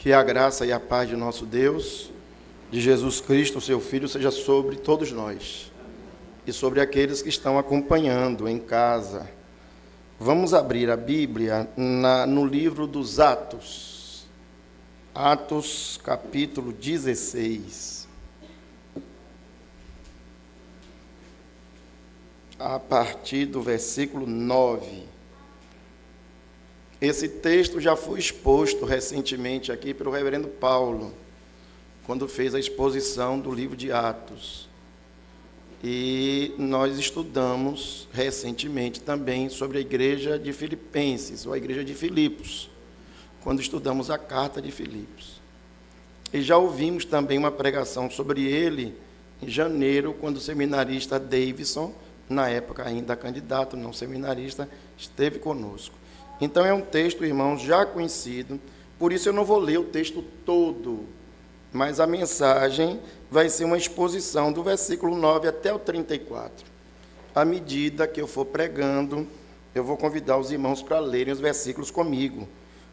Que a graça e a paz de nosso Deus, de Jesus Cristo, seu Filho, seja sobre todos nós e sobre aqueles que estão acompanhando em casa. Vamos abrir a Bíblia no livro dos Atos, Atos capítulo 16, a partir do versículo 9. Esse texto já foi exposto recentemente aqui pelo reverendo Paulo, quando fez a exposição do livro de Atos. E nós estudamos recentemente também sobre a igreja de Filipenses, ou a igreja de Filipos, quando estudamos a carta de Filipos. E já ouvimos também uma pregação sobre ele em janeiro, quando o seminarista Davidson, na época ainda candidato, não seminarista, esteve conosco. Então é um texto, irmãos, já conhecido, por isso eu não vou ler o texto todo, mas a mensagem vai ser uma exposição do versículo 9 até o 34. À medida que eu for pregando, eu vou convidar os irmãos para lerem os versículos comigo.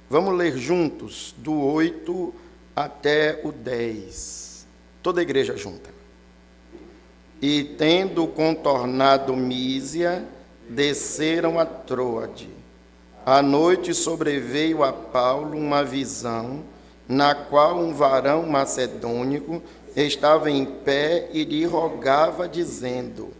Vamos ler juntos, do 8 até o 10. Toda a igreja junta. E tendo contornado Mísia, desceram a Troade. À noite sobreveio a Paulo uma visão, na qual um varão macedônico estava em pé e lhe rogava, dizendo: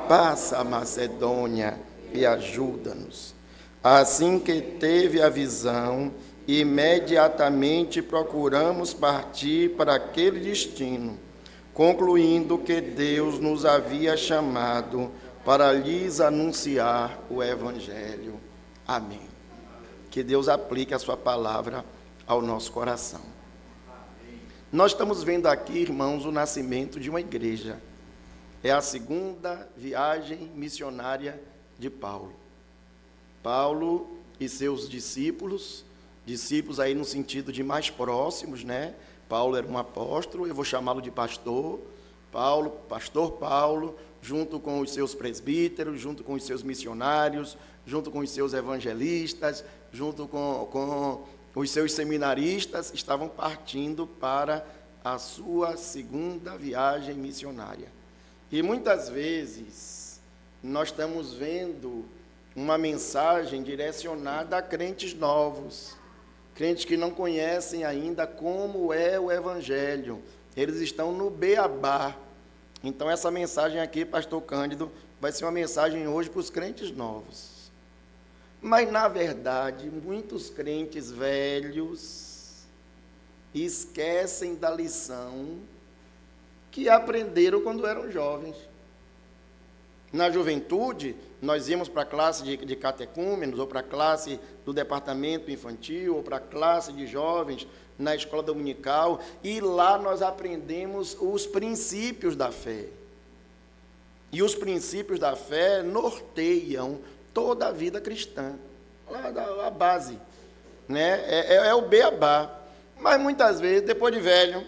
passa a Macedônia e ajuda-nos. Assim que teve a visão, imediatamente procuramos partir para aquele destino, concluindo que Deus nos havia chamado para lhes anunciar o Evangelho. Amém. Que Deus aplique a sua palavra ao nosso coração. Nós estamos vendo aqui, irmãos, o nascimento de uma igreja. É a segunda viagem missionária de Paulo. Paulo e seus discípulos aí no sentido de mais próximos, né? Paulo era um apóstolo, eu vou chamá-lo de pastor Paulo, junto com os seus presbíteros, junto com os seus missionários, junto com os seus evangelistas, junto com os seus seminaristas, estavam partindo para a sua segunda viagem missionária. E muitas vezes nós estamos vendo uma mensagem direcionada a crentes novos, crentes que não conhecem ainda como é o Evangelho. Eles estão no beabá. Então essa mensagem aqui, pastor Cândido, vai ser uma mensagem hoje para os crentes novos. Mas, na verdade, muitos crentes velhos esquecem da lição que aprenderam quando eram jovens. Na juventude, nós íamos para a classe de catecúmenos, ou para a classe do departamento infantil, ou para a classe de jovens na escola dominical, e lá nós aprendemos os princípios da fé. E os princípios da fé norteiam toda a vida cristã, a base, né? É o beabá. Mas muitas vezes, depois de velho,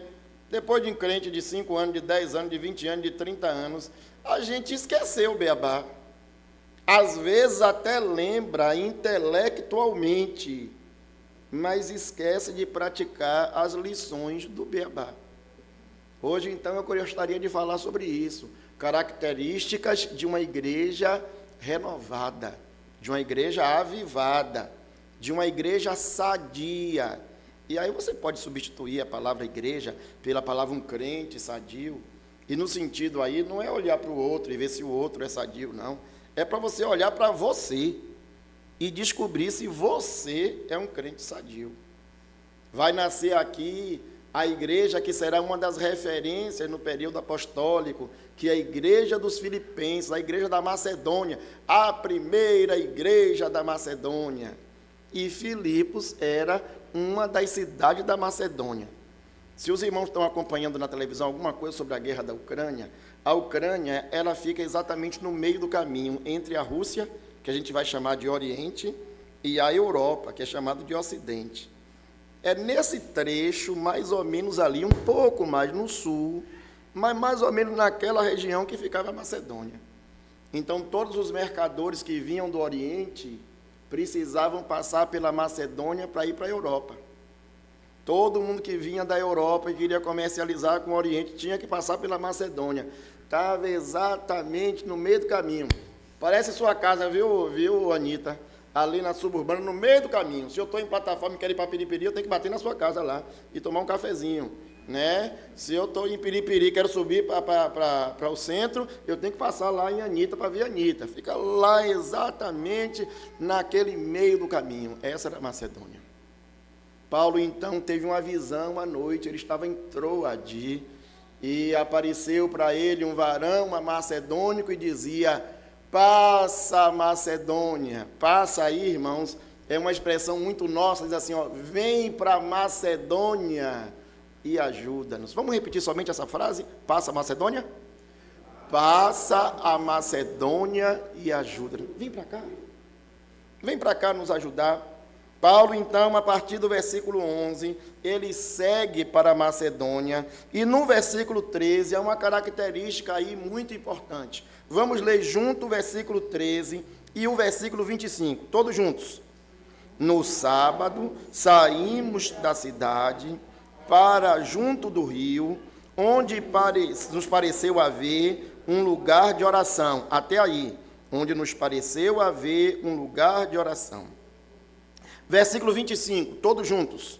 depois de um crente de 5 anos, de 10 anos, de 20 anos, de 30 anos, a gente esqueceu o beabá. Às vezes até lembra intelectualmente, mas esquece de praticar as lições do beabá. Hoje, então, eu gostaria de falar sobre isso, características de uma igreja renovada, de uma igreja avivada, de uma igreja sadia. E aí você pode substituir a palavra igreja pela palavra um crente sadio. E no sentido aí, não é olhar para o outro e ver se o outro é sadio, não. É para você olhar para você e descobrir se você é um crente sadio. Vai nascer aqui a igreja que será uma das referências no período apostólico, que é a igreja dos Filipenses, a igreja da Macedônia, a primeira igreja da Macedônia. E Filipos era uma das cidades da Macedônia. Se os irmãos estão acompanhando na televisão alguma coisa sobre a guerra da Ucrânia, a Ucrânia ela fica exatamente no meio do caminho entre a Rússia, que a gente vai chamar de Oriente, e a Europa, que é chamado de Ocidente. É nesse trecho, mais ou menos ali, um pouco mais no sul, mas mais ou menos naquela região que ficava a Macedônia. Então, todos os mercadores que vinham do Oriente precisavam passar pela Macedônia para ir para a Europa. Todo mundo que vinha da Europa e queria comercializar com o Oriente tinha que passar pela Macedônia. Estava exatamente no meio do caminho. Parece sua casa, viu, Anita? Ali na suburbana, no meio do caminho. Se eu estou em plataforma e quero ir para Piripiri, eu tenho que bater na sua casa lá e tomar um cafezinho, né? Se eu estou em Piripiri e quero subir para o centro, eu tenho que passar lá em Anita para ver a Anita. Fica lá exatamente naquele meio do caminho. Essa era a Macedônia. Paulo, então, teve uma visão à noite. Ele estava em Troade e apareceu para ele um varão macedônico e dizia: passa, Macedônia. Passa aí, irmãos, é uma expressão muito nossa, diz assim, ó, vem para Macedônia e ajuda-nos. Vamos repetir somente essa frase? Passa, Macedônia? Passa a Macedônia e ajuda-nos. Vem para cá nos ajudar. Paulo, então, a partir do versículo 11, ele segue para a Macedônia, e no versículo 13, há uma característica aí muito importante. Vamos ler junto o versículo 13 e o versículo 25, todos juntos. No sábado, saímos da cidade para junto do rio, onde nos pareceu haver um lugar de oração. Até aí, onde nos pareceu haver um lugar de oração. Versículo 25, todos juntos.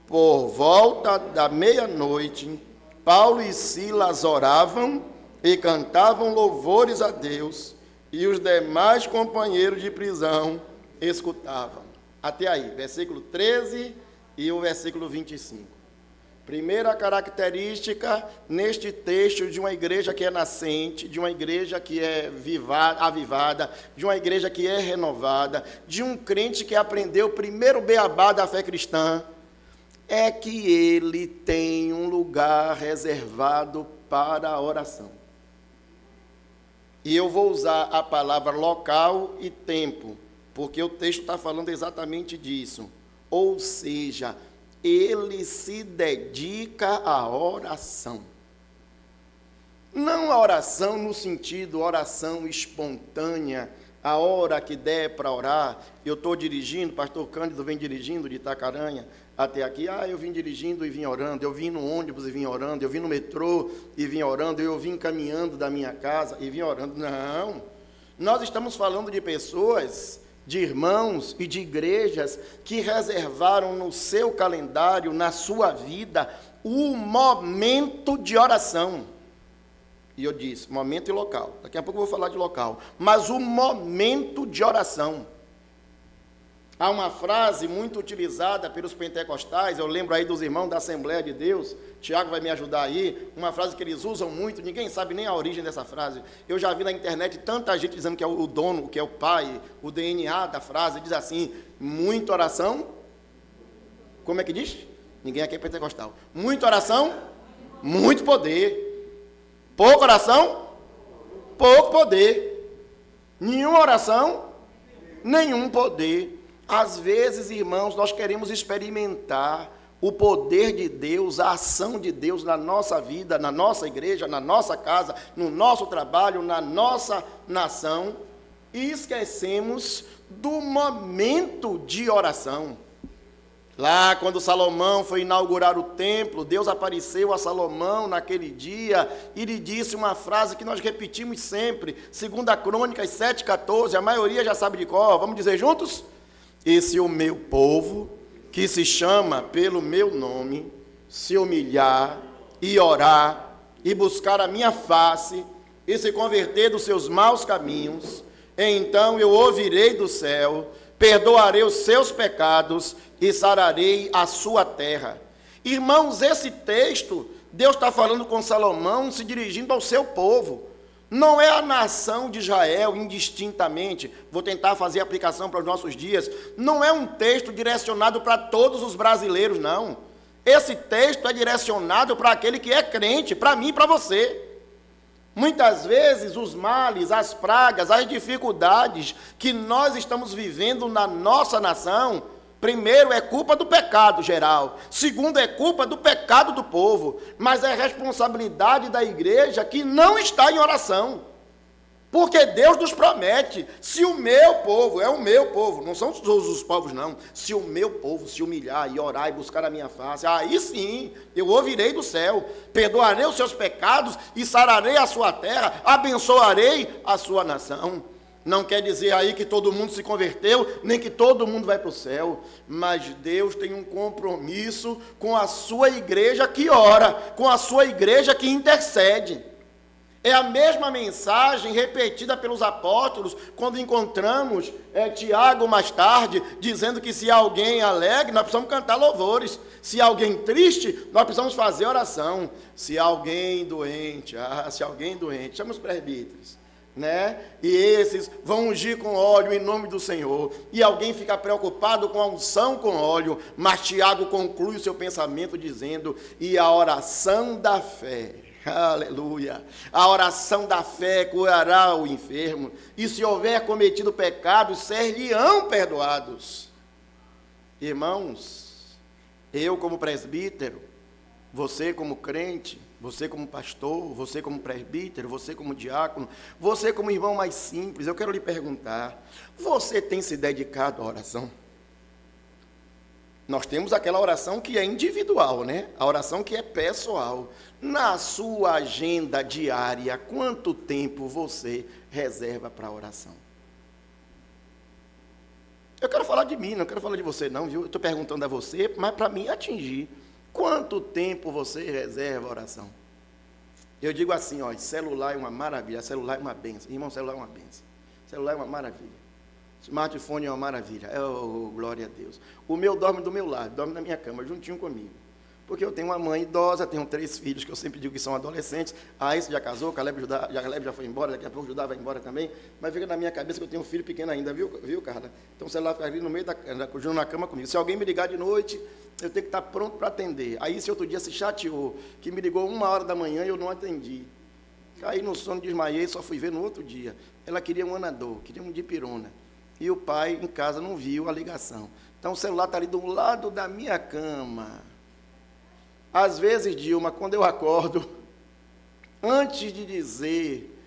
Por volta da meia-noite, Paulo e Silas oravam e cantavam louvores a Deus, e os demais companheiros de prisão escutavam. Até aí, versículo 13 e o versículo 25. Primeira característica neste texto de uma igreja que é nascente, de uma igreja que é avivada, de uma igreja que é renovada, de um crente que aprendeu o primeiro beabá da fé cristã, é que ele tem um lugar reservado para a oração. E eu vou usar a palavra local e tempo, porque o texto está falando exatamente disso. Ou seja, ele se dedica à oração. Não a oração no sentido oração espontânea, a hora que der para orar. Eu estou dirigindo, pastor Cândido vem dirigindo de Itacaranha até aqui. Eu vim dirigindo e vim orando, eu vim no ônibus e vim orando, eu vim no metrô e vim orando, eu vim caminhando da minha casa e vim orando. Não, nós estamos falando de pessoas, de irmãos e de igrejas que reservaram no seu calendário, na sua vida, o momento de oração. E eu disse, momento e local. Daqui a pouco eu vou falar de local. Mas o momento de oração. Há uma frase muito utilizada pelos pentecostais, eu lembro aí dos irmãos da Assembleia de Deus, Tiago vai me ajudar aí, uma frase que eles usam muito, ninguém sabe nem a origem dessa frase. Eu já vi na internet tanta gente dizendo que é o dono, que é o pai, o DNA da frase, diz assim, muita oração, como é que diz? Ninguém aqui é pentecostal. Muita oração, muito poder. Pouca oração, pouco poder. Nenhuma oração, nenhum poder. Às vezes, irmãos, nós queremos experimentar o poder de Deus, a ação de Deus na nossa vida, na nossa igreja, na nossa casa, no nosso trabalho, na nossa nação, e esquecemos do momento de oração. Lá, quando Salomão foi inaugurar o templo, Deus apareceu a Salomão naquele dia e lhe disse uma frase que nós repetimos sempre, 2 Crônicas 7,14, a maioria já sabe de cor, vamos dizer juntos? E se o meu povo, que se chama pelo meu nome, se humilhar e orar e buscar a minha face e se converter dos seus maus caminhos, então eu ouvirei do céu, perdoarei os seus pecados e sararei a sua terra. Irmãos, esse texto, Deus está falando com Salomão, se dirigindo ao seu povo. Não é a nação de Israel indistintamente, vou tentar fazer aplicação para os nossos dias, não é um texto direcionado para todos os brasileiros, não. Esse texto é direcionado para aquele que é crente, para mim e para você. Muitas vezes os males, as pragas, as dificuldades que nós estamos vivendo na nossa nação, primeiro, é culpa do pecado geral. Segundo, é culpa do pecado do povo. Mas é responsabilidade da igreja que não está em oração. Porque Deus nos promete, se o meu povo, é o meu povo, não são todos os povos não, se o meu povo se humilhar e orar e buscar a minha face, aí sim, eu ouvirei do céu, perdoarei os seus pecados e sararei a sua terra, abençoarei a sua nação. Não quer dizer aí que todo mundo se converteu, nem que todo mundo vai para o céu, mas Deus tem um compromisso com a sua igreja que ora, com a sua igreja que intercede. É a mesma mensagem repetida pelos apóstolos, quando encontramos Tiago mais tarde, dizendo que se alguém alegre, nós precisamos cantar louvores. Se alguém triste, nós precisamos fazer oração. Se alguém doente, chama os presbíteros, né? E esses vão ungir com óleo em nome do Senhor. E alguém fica preocupado com a unção com óleo, mas Tiago conclui o seu pensamento dizendo, e a oração da fé, aleluia, a oração da fé curará o enfermo, e se houver cometido pecados, ser-lhe-ão perdoados. Irmãos, eu como presbítero, você como crente, você como pastor, você como presbítero, você como diácono, você como irmão mais simples, eu quero lhe perguntar, você tem se dedicado à oração? Nós temos aquela oração que é individual, né? A oração que é pessoal. Na sua agenda diária, quanto tempo você reserva para a oração? Eu quero falar de mim, não quero falar de você não, viu? Eu estou perguntando a você, mas para mim atingir. Quanto tempo você reserva a oração? Eu digo assim, ó, celular é uma maravilha, celular é uma bênção. Irmão, celular é uma bênção. Celular é uma maravilha. Smartphone é uma maravilha. Glória a Deus. O meu dorme do meu lado, dorme na minha cama, juntinho comigo. Porque eu tenho uma mãe idosa, tenho 3 filhos, que eu sempre digo que são adolescentes. Esse já casou, Caleb já foi embora, daqui a pouco Judá vai embora também. Mas fica na minha cabeça que eu tenho um filho pequeno ainda, viu Carla? Então o celular fica ali no meio junto na cama comigo. Se alguém me ligar de noite, eu tenho que estar pronto para atender. Aí se outro dia se chateou, que me ligou 1h da manhã e eu não atendi. Caí no sono, desmaiei, só fui ver no outro dia. Ela queria um Anador, queria um dipirona. E o pai em casa não viu a ligação. Então o celular está ali do lado da minha cama. Às vezes, Dilma, quando eu acordo, antes de dizer,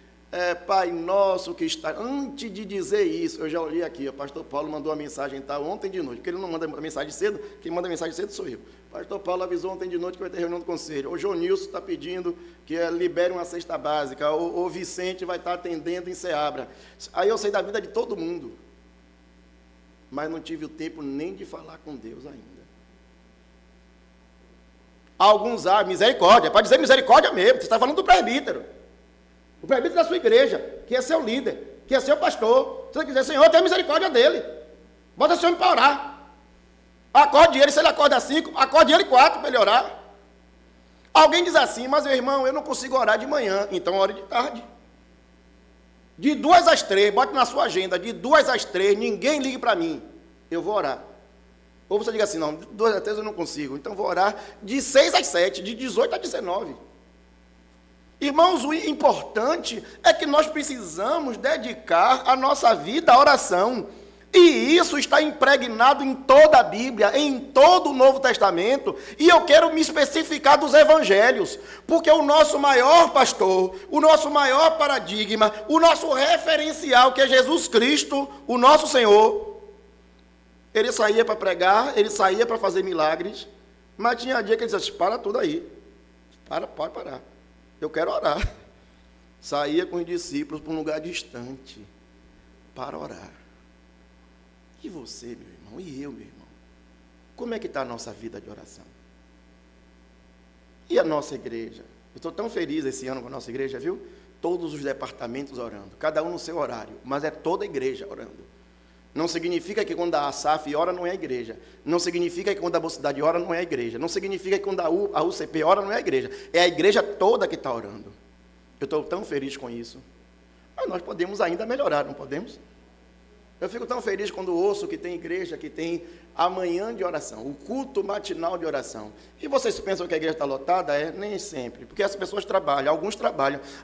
Pai Nosso que está, antes de dizer isso, eu já olhei aqui, o pastor Paulo mandou uma mensagem ontem de noite, porque ele não manda mensagem cedo, quem manda mensagem cedo sou eu. O pastor Paulo avisou ontem de noite que vai ter reunião do conselho. O João Nilson está pedindo que libere uma cesta básica, o Vicente vai estar atendendo em Seabra. Aí eu sei da vida de todo mundo, mas não tive o tempo nem de falar com Deus ainda. Alguns, misericórdia, pode dizer misericórdia mesmo, você está falando do presbítero. O presbítero da sua igreja, que é seu líder, que é seu pastor. Se você quiser, Senhor, tenha misericórdia dele. Bota esse homem para orar. Acorde ele, se ele acorda 5, acorde ele 4 para ele orar. Alguém diz assim, mas meu irmão, eu não consigo orar de manhã, então ore de tarde. De 2 às 3, bote na sua agenda, de 2 às 3, ninguém ligue para mim, eu vou orar. Ou você diga assim, não, de 2 às 3 eu não consigo, então vou orar de 6 às 7, de 18 a 19. Irmãos, o importante é que nós precisamos dedicar a nossa vida à oração. E isso está impregnado em toda a Bíblia, em todo o Novo Testamento. E eu quero me especificar dos evangelhos, porque o nosso maior pastor, o nosso maior paradigma, o nosso referencial, que é Jesus Cristo, o nosso Senhor, ele saía para pregar, ele saía para fazer milagres, mas tinha dia que ele dizia, para tudo aí, pode parar, eu quero orar. Saía com os discípulos para um lugar distante, para orar. E você, meu irmão, e eu, meu irmão, como é que está a nossa vida de oração? E a nossa igreja? Eu estou tão feliz esse ano com a nossa igreja, viu? Todos os departamentos orando, cada um no seu horário, mas é toda a igreja orando. Não significa que quando a ASAF ora não é a igreja. Não significa que quando a Mocidade ora não é a igreja. Não significa que quando a UCP ora não é a igreja. É a igreja toda que está orando. Eu estou tão feliz com isso. Mas nós podemos ainda melhorar, não podemos? Eu fico tão feliz quando ouço que tem igreja que tem a manhã de oração, o culto matinal de oração. E vocês pensam que a igreja está lotada? Nem sempre, porque as pessoas trabalham,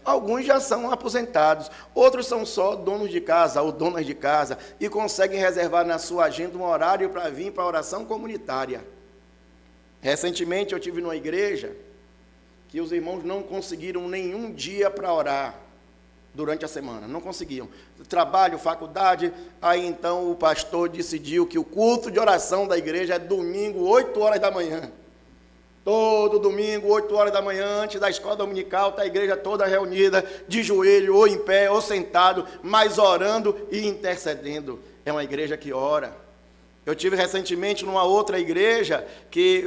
alguns já são aposentados, outros são só donos de casa ou donas de casa e conseguem reservar na sua agenda um horário para vir para a oração comunitária. Recentemente eu tive numa igreja que os irmãos não conseguiram nenhum dia para orar. durante a semana, não conseguiam. Trabalho, faculdade, aí então o pastor decidiu que o culto de oração da igreja é domingo, 8 horas da manhã. Todo domingo, 8 horas da manhã, antes da escola dominical, está a igreja toda reunida, de joelho, ou em pé, ou sentado, mas orando e intercedendo. É uma igreja que ora. Eu tive recentemente numa outra igreja que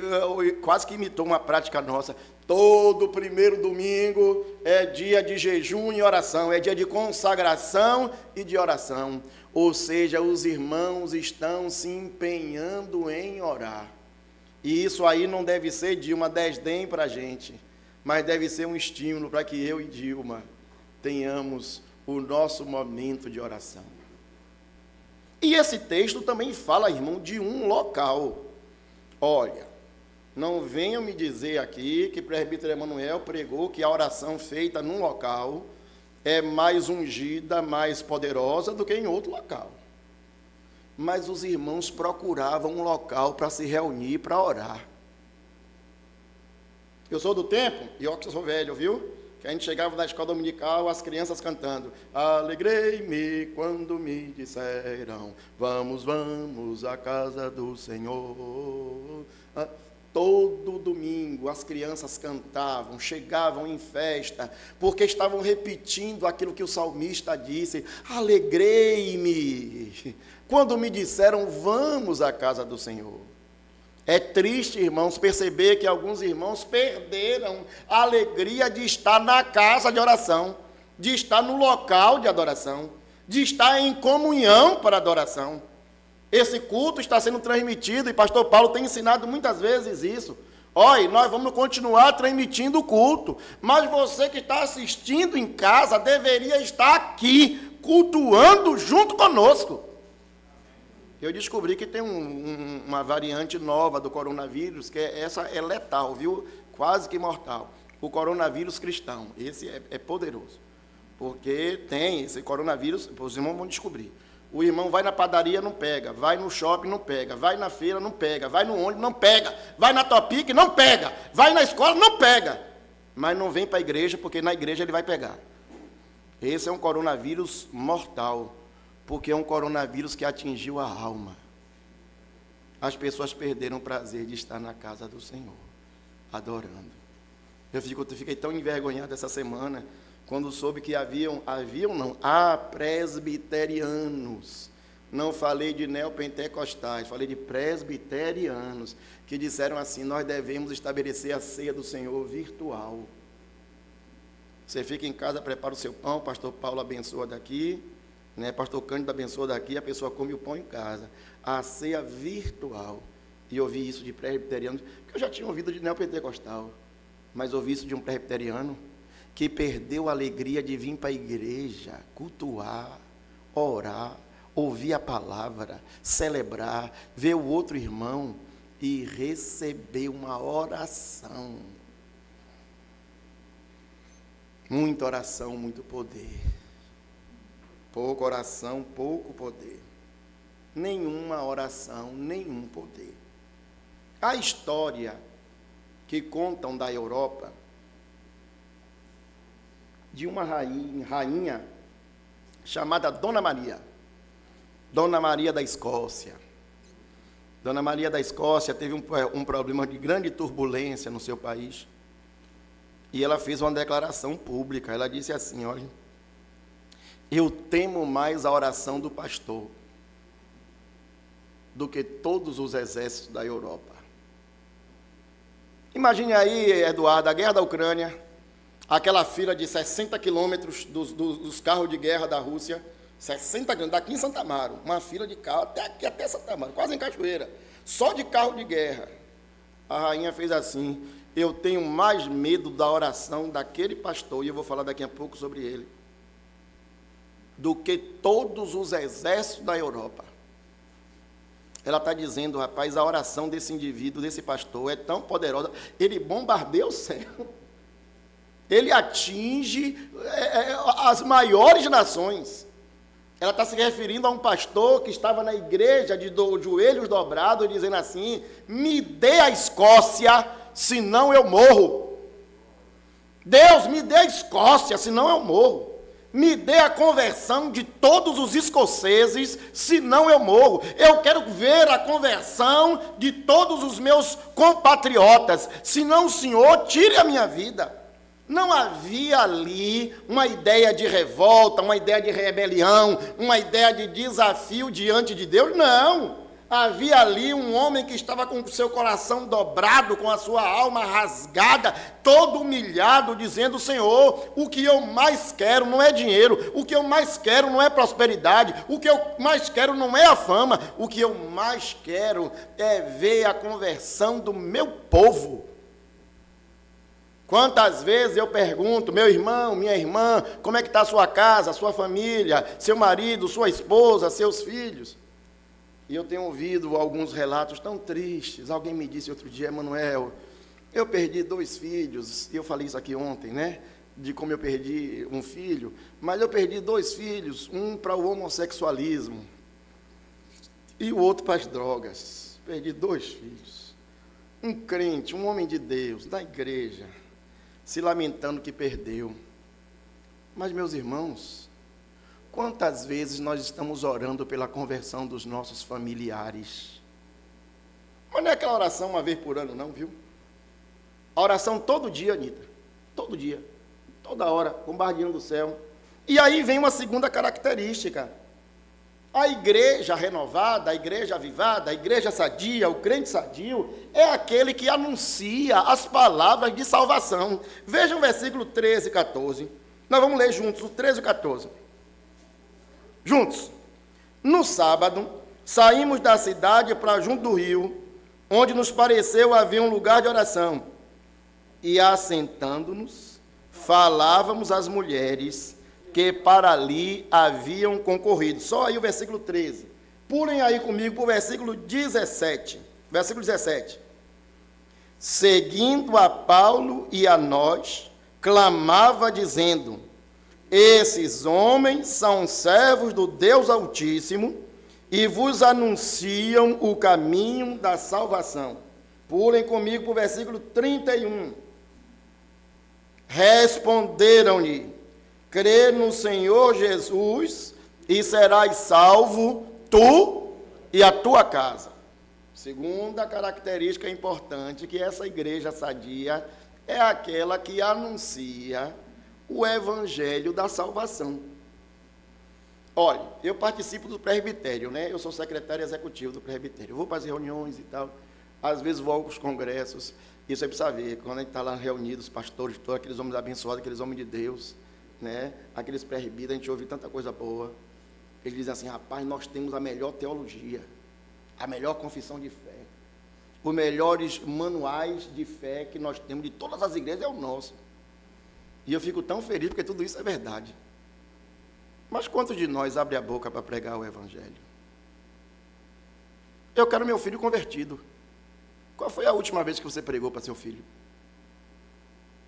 quase que imitou uma prática nossa. Todo primeiro domingo é dia de jejum e oração, é dia de consagração e de oração. Ou seja, os irmãos estão se empenhando em orar. E isso aí não deve ser, Dilma, desdém para a gente, mas deve ser um estímulo para que eu e Dilma tenhamos o nosso momento de oração. E esse texto também fala, irmão, de um local. Olha, não venham me dizer aqui que o presbítero Emanuel pregou que a oração feita num local é mais ungida, mais poderosa do que em outro local. Mas os irmãos procuravam um local para se reunir, para orar. Eu sou do tempo, e eu que sou velho, viu? Que a gente chegava na escola dominical, as crianças cantando: alegrei-me quando me disseram, vamos, vamos à casa do Senhor. Todo domingo as crianças cantavam, chegavam em festa, porque estavam repetindo aquilo que o salmista disse: alegrei-me quando me disseram, vamos à casa do Senhor. É triste, irmãos, perceber que alguns irmãos perderam a alegria de estar na casa de oração, de estar no local de adoração, de estar em comunhão para adoração. Esse culto está sendo transmitido, e pastor Paulo tem ensinado muitas vezes isso. Olha, nós vamos continuar transmitindo o culto, mas você que está assistindo em casa deveria estar aqui, cultuando junto conosco. Eu descobri que tem uma variante nova do coronavírus, que essa é letal, viu? Quase que mortal. O coronavírus cristão, esse é poderoso, porque tem esse coronavírus, os irmãos vão descobrir. O irmão vai na padaria, não pega, vai no shopping, não pega, vai na feira, não pega, vai no ônibus, não pega, vai na Topic, não pega, vai na escola, não pega, mas não vem para a igreja, porque na igreja ele vai pegar. Esse é um coronavírus mortal, porque é um coronavírus que atingiu a alma. As pessoas perderam o prazer de estar na casa do Senhor, adorando. Eu fiquei tão envergonhado essa semana, quando soube que há presbiterianos, não falei de neopentecostais, falei de presbiterianos, que disseram assim: nós devemos estabelecer a ceia do Senhor virtual. Você fica em casa, prepara o seu pão, pastor Paulo abençoa daqui, né? Pastor Cândido abençoa daqui, a pessoa come o pão em casa. A ceia virtual. E ouvi isso de presbiterianos, que eu já tinha ouvido de neopentecostal, mas ouvi isso de um presbiteriano que perdeu a alegria de vir para a igreja, cultuar, orar, ouvir a palavra, celebrar, ver o outro irmão e receber uma oração. Muita oração, muito poder. Pouca oração, pouco poder. Nenhuma oração, nenhum poder. A história que contam da Europa, de uma rainha chamada Dona Maria da Escócia. Dona Maria da Escócia teve um problema de grande turbulência no seu país, e ela fez uma declaração pública. Ela disse assim: olha, eu temo mais a oração do pastor do que todos os exércitos da Europa. Imagine aí, Eduardo, a guerra da Ucrânia, aquela fila de 60 quilômetros dos carros de guerra da Rússia, 60 quilômetros, daqui em Santa Amaro, uma fila de carro, até Santa Amaro, quase em Cachoeira, só de carro de guerra. A rainha fez assim: eu tenho mais medo da oração daquele pastor, e eu vou falar daqui a pouco sobre ele, do que todos os exércitos da Europa. Ela está dizendo: rapaz, a oração desse indivíduo, desse pastor, é tão poderosa, ele bombardeia o céu, ele atinge as maiores nações. Ela está se referindo a um pastor que estava na igreja de joelhos dobrados, dizendo assim: me dê a Escócia, senão eu morro. Deus, me dê a Escócia, senão eu morro. me dê a conversão de todos os escoceses, senão eu morro. Eu quero ver a conversão de todos os meus compatriotas, senão o Senhor tire a minha vida. Não havia ali uma ideia de revolta, uma ideia de rebelião, uma ideia de desafio diante de Deus, não. Havia ali um homem que estava com o seu coração dobrado, com a sua alma rasgada, todo humilhado, dizendo: Senhor, o que eu mais quero não é dinheiro, o que eu mais quero não é prosperidade, o que eu mais quero não é a fama, o que eu mais quero é ver a conversão do meu povo. Quantas vezes eu pergunto: meu irmão, minha irmã, como é que está a sua casa, a sua família, seu marido, sua esposa, seus filhos? E eu tenho ouvido alguns relatos tão tristes. Alguém me disse outro dia: Emanuel, eu perdi 2 filhos, e eu falei isso aqui ontem, né? De como eu perdi um filho, mas eu perdi 2 filhos, um para o homossexualismo e o outro para as drogas. Perdi 2 filhos. Um crente, um homem de Deus, da igreja, se lamentando que perdeu. Mas, meus irmãos, quantas vezes nós estamos orando pela conversão dos nossos familiares? Mas não é aquela oração uma vez por ano, não, viu? A oração todo dia, Anitta. Todo dia. Toda hora, bombardeando o céu. E aí vem uma segunda característica. A igreja renovada, a igreja avivada, a igreja sadia, o crente sadio, é aquele que anuncia as palavras de salvação. Vejam o versículo 13 e 14. Nós vamos ler juntos o 13 e 14. Juntos. No sábado, saímos da cidade para junto do rio, onde nos pareceu haver um lugar de oração. E assentando-nos, falávamos às mulheres que para ali haviam concorrido. Só aí o versículo 13. Pulem aí comigo para o versículo 17. Versículo 17. Seguindo a Paulo e a nós, clamava dizendo: esses homens são servos do Deus Altíssimo e vos anunciam o caminho da salvação. Pulem comigo para o versículo 31. Responderam-lhe: crê no Senhor Jesus e serás salvo, tu e a tua casa. Segunda característica importante, que essa igreja sadia é aquela que anuncia o evangelho da salvação. Olha, eu participo do presbitério, né? Eu sou secretário executivo do presbitério. Eu vou para as reuniões e tal, às vezes vou aos congressos. Isso aí precisa ver, quando a gente está lá reunidos, os pastores, todos aqueles homens abençoados, aqueles homens de Deus, né? Aqueles presbíteros, a gente ouve tanta coisa boa. Eles dizem assim: rapaz, nós temos a melhor teologia, a melhor confissão de fé, os melhores manuais de fé que nós temos de todas as igrejas é o nosso. E eu fico tão feliz porque tudo isso é verdade. Mas quantos de nós abre a boca para pregar o evangelho? Eu quero meu filho convertido. Qual foi a última vez que você pregou para seu filho?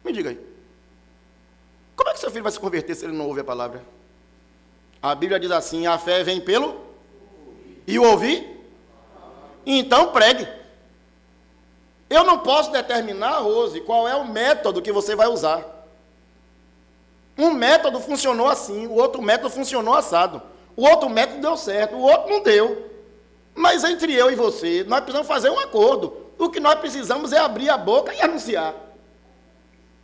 Me diga aí. Como é que seu filho vai se converter se ele não ouve a palavra? A Bíblia diz assim: a fé vem pelo e o ouvir? Então pregue. Eu não posso determinar, Rose, qual é o método que você vai usar. Um método funcionou assim, o outro método funcionou assado. O outro método deu certo, o outro não deu. Mas entre eu e você, nós precisamos fazer um acordo. O que nós precisamos é abrir a boca e anunciar.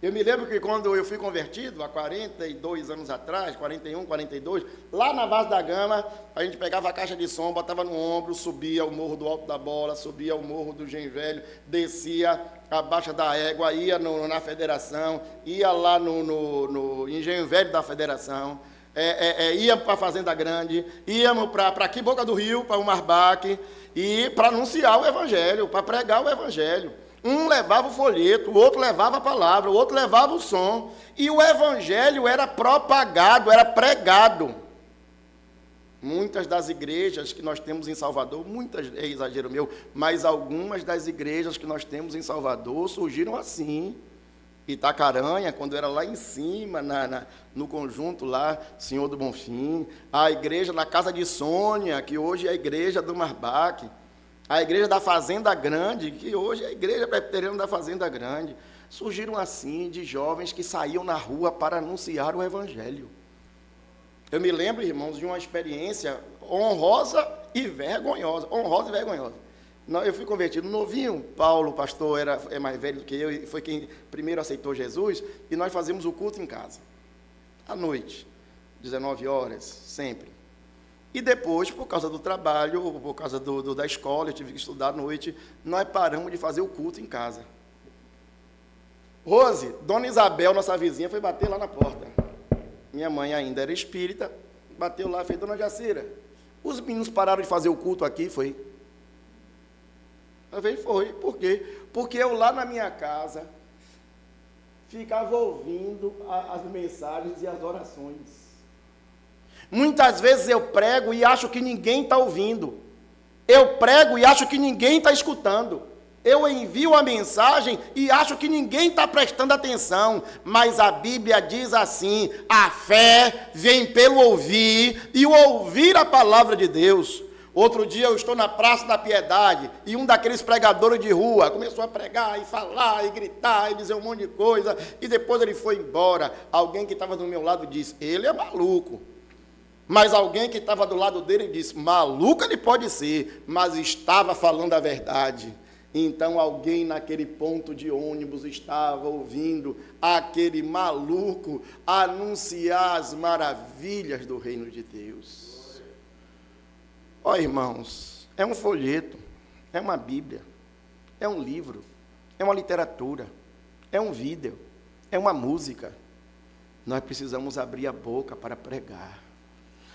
Eu me lembro que quando eu fui convertido, há 42 anos atrás, 41, 42, lá na Vaz da Gama, a gente pegava a caixa de som, botava no ombro, subia o morro do Alto da Bola, subia o morro do Engenho Velho, descia a Baixa da Égua, ia na Federação, ia lá no Engenho Velho da Federação, ia para a Fazenda Grande, íamos para aqui, Boca do Rio, para o Marbaque, e para anunciar o Evangelho, para pregar o Evangelho. Um levava o folheto, o outro levava a palavra, o outro levava o som. E o evangelho era propagado, era pregado. Muitas das igrejas que nós temos em Salvador, muitas, é exagero meu, mas algumas das igrejas que nós temos em Salvador surgiram assim. Itacaranha, quando era lá em cima, no conjunto lá, Senhor do Bonfim. A igreja da Casa de Sônia, que hoje é a igreja do Marbaque. A igreja da Fazenda Grande, que hoje é a igreja presbiteriana da Fazenda Grande, surgiram assim de jovens que saíam na rua para anunciar o evangelho. Eu me lembro, irmãos, de uma experiência honrosa e vergonhosa. Honrosa e vergonhosa. Eu fui convertido novinho, Paulo, pastor, é mais velho do que eu, e foi quem primeiro aceitou Jesus, e nós fazíamos o culto em casa, à noite, 19 horas, sempre. E depois, por causa do trabalho, por causa da escola, eu tive que estudar à noite, nós paramos de fazer o culto em casa. Rose, Dona Isabel, nossa vizinha, foi bater lá na porta. Minha mãe ainda era espírita, bateu lá, fez: Dona Jacira, os meninos pararam de fazer o culto aqui, foi? Eu falei: foi. Por quê? Porque eu lá na minha casa ficava ouvindo as mensagens e as orações. Muitas vezes eu prego e acho que ninguém está ouvindo. Eu prego e acho que ninguém está escutando. Eu envio a mensagem e acho que ninguém está prestando atenção. Mas a Bíblia diz assim: a fé vem pelo ouvir, e o ouvir a palavra de Deus. Outro dia eu estou na Praça da Piedade, e um daqueles pregadores de rua começou a pregar, e falar, e gritar, e dizer um monte de coisa, e depois ele foi embora. Alguém que estava do meu lado disse: ele é maluco. Mas alguém que estava do lado dele disse: maluco ele pode ser, mas estava falando a verdade. Então alguém naquele ponto de ônibus estava ouvindo aquele maluco anunciar as maravilhas do reino de Deus. Ó, irmãos, é um folheto, é uma Bíblia, é um livro, é uma literatura, é um vídeo, é uma música. Nós precisamos abrir a boca para pregar.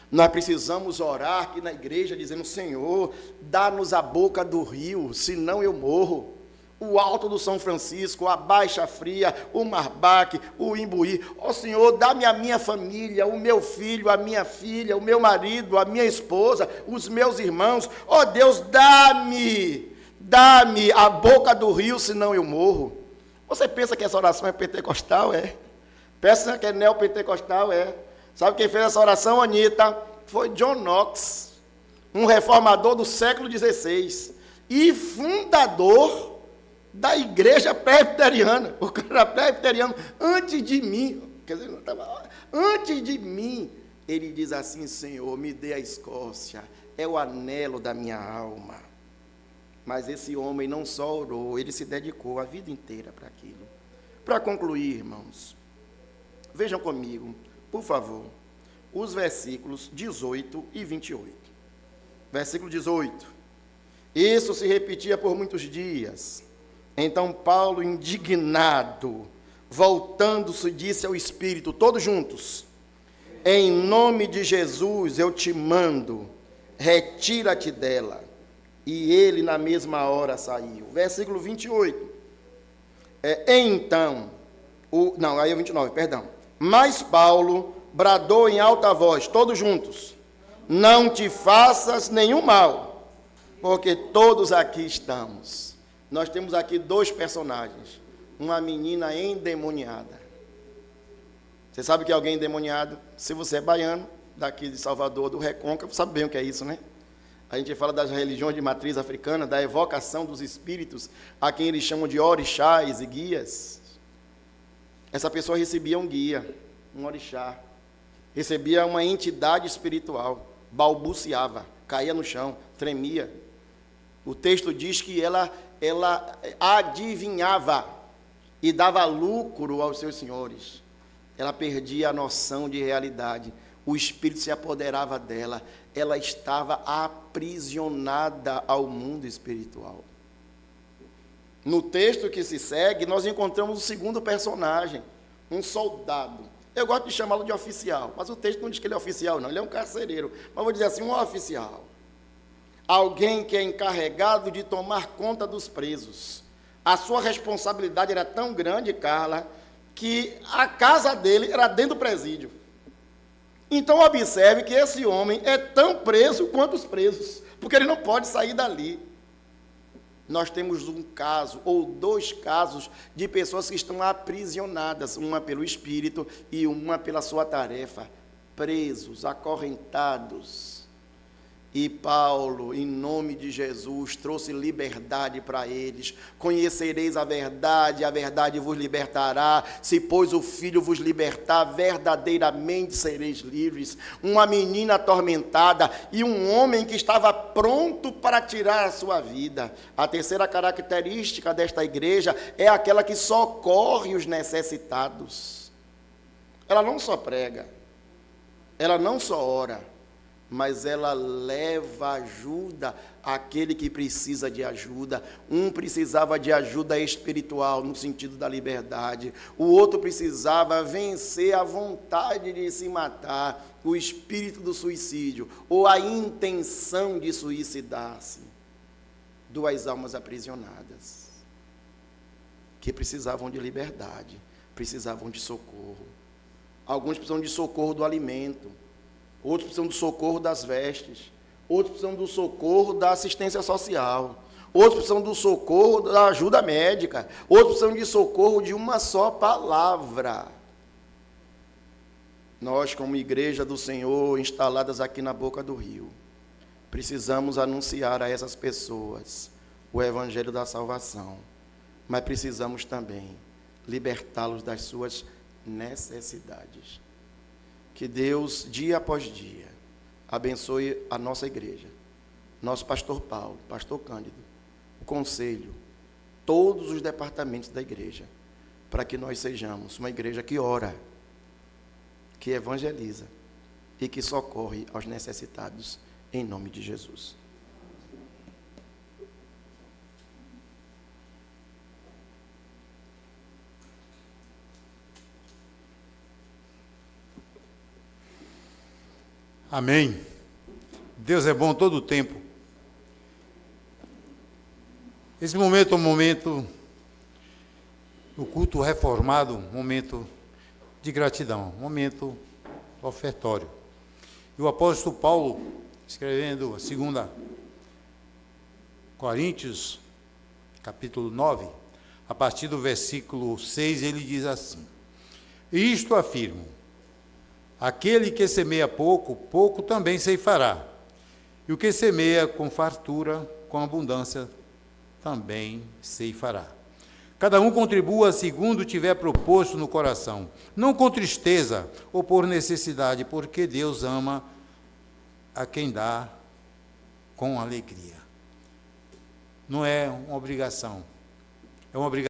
Nós precisamos orar aqui na igreja, dizendo: Senhor, dá-nos a boca do rio, senão eu morro. O Alto do São Francisco, a Baixa Fria, o Marbaque, o Imbuí. Ó Senhor, dá-me a minha família, o meu filho, a minha filha, o meu marido, a minha esposa, os meus irmãos. Ó Deus, dá-me a boca do rio, senão eu morro. Você pensa que essa oração é pentecostal? É. Pensa que é neopentecostal? É. Sabe quem fez essa oração, Anita? Foi John Knox, um reformador do século XVI e fundador da igreja presbiteriana. O cara era presbiteriano antes de mim. Quer dizer, antes de mim, ele diz assim: Senhor, me dê a Escócia, é o anelo da minha alma. Mas esse homem não só orou, ele se dedicou a vida inteira para aquilo. Para concluir, irmãos, vejam comigo, por favor, os versículos 18 e 28. Versículo 18. Isso se repetia por muitos dias. Então Paulo, indignado, voltando-se, disse ao Espírito, todos juntos: em nome de Jesus eu te mando, retira-te dela. E ele na mesma hora saiu. Versículo 28. Então, aí é o 29, perdão. Mas Paulo bradou em alta voz, todos juntos: não te faças nenhum mal, porque todos aqui estamos. Nós temos aqui dois personagens, uma menina endemoniada. Você sabe o que é alguém endemoniado? Se você é baiano, daqui de Salvador, do Recôncavo, sabe bem o que é isso, né? A gente fala das religiões de matriz africana, da evocação dos espíritos, a quem eles chamam de orixás e guias. Essa pessoa recebia um guia, um orixá, recebia uma entidade espiritual, balbuciava, caía no chão, tremia. O texto diz que ela adivinhava e dava lucro aos seus senhores. Ela perdia a noção de realidade, o espírito se apoderava dela, ela estava aprisionada ao mundo espiritual. No texto que se segue, nós encontramos o segundo personagem, um soldado. Eu gosto de chamá-lo de oficial, mas o texto não diz que ele é oficial, não, ele é um carcereiro. Mas vou dizer assim, um oficial. Alguém que é encarregado de tomar conta dos presos. A sua responsabilidade era tão grande, Carla, que a casa dele era dentro do presídio. Então observe que esse homem é tão preso quanto os presos, porque ele não pode sair dali. Nós temos um caso, ou dois casos, de pessoas que estão aprisionadas, uma pelo espírito e uma pela sua tarefa, presos, acorrentados. E Paulo, em nome de Jesus, trouxe liberdade para eles. Conhecereis a verdade vos libertará. Se, pois, o Filho vos libertar, verdadeiramente sereis livres. Uma menina atormentada e um homem que estava pronto para tirar a sua vida. A terceira característica desta igreja é aquela que socorre os necessitados. Ela não só prega, ela não só ora, mas ela leva ajuda àquele que precisa de ajuda. Um precisava de ajuda espiritual, no sentido da liberdade. O outro precisava vencer a vontade de se matar, o espírito do suicídio, ou a intenção de suicidar-se. Duas almas aprisionadas, que precisavam de liberdade, precisavam de socorro. Alguns precisam de socorro do alimento, outros precisam do socorro das vestes, outros precisam do socorro da assistência social, outros precisam do socorro da ajuda médica, outros precisam de socorro de uma só palavra. Nós, como igreja do Senhor, instaladas aqui na boca do rio, precisamos anunciar a essas pessoas o evangelho da salvação, mas precisamos também libertá-los das suas necessidades. Que Deus, dia após dia, abençoe a nossa igreja, nosso pastor Paulo, pastor Cândido, o conselho, todos os departamentos da igreja, para que nós sejamos uma igreja que ora, que evangeliza e que socorre aos necessitados, em nome de Jesus. Amém. Deus é bom todo o tempo. Esse momento é um momento, o culto reformado, momento de gratidão, momento ofertório. E o apóstolo Paulo, escrevendo a 2 Coríntios, capítulo 9, a partir do versículo 6, ele diz assim: isto afirmo, aquele que semeia pouco, pouco também ceifará. E o que semeia com fartura, com abundância, também ceifará. Cada um contribua segundo tiver proposto no coração, não com tristeza ou por necessidade, porque Deus ama a quem dá com alegria. Não é uma obrigação, é uma obrigação.